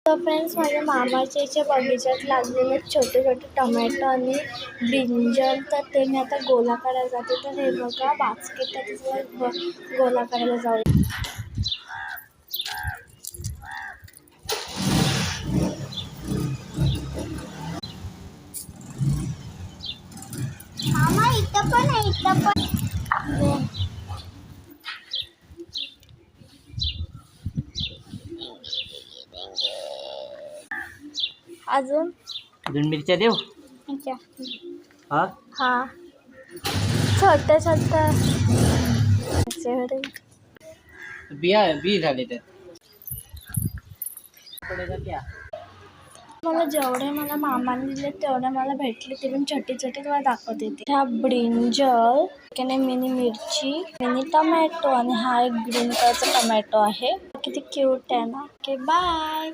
तर फ्रेंड्स, माझ्या मामाच्या इथे बगीचात लागलेले छोटे छोटे टोमॅटो आणि ब्रिंजल, तर ते मी आता गोळा करायला जाते. तर हे बघा बास्केट आहे, त्याला गोळा करायला जाऊ. मामा इथं पण आहे, इथं पण. अजून मिरच्या देऊ. हा हा छोट्या छोट्या बी झाले तर मला जेवढे मला मामाने दिले तेवढे मला भेटले, ते पण छोटी छोटी तुम्हाला दाखवते. ह्या ब्रिंजल, मिनी मिरची, मिनी टोमॅटो आणि हा एक ग्रीन कलरचा टोमॅटो आहे. किती क्यूट आहे ना. Okay, bye.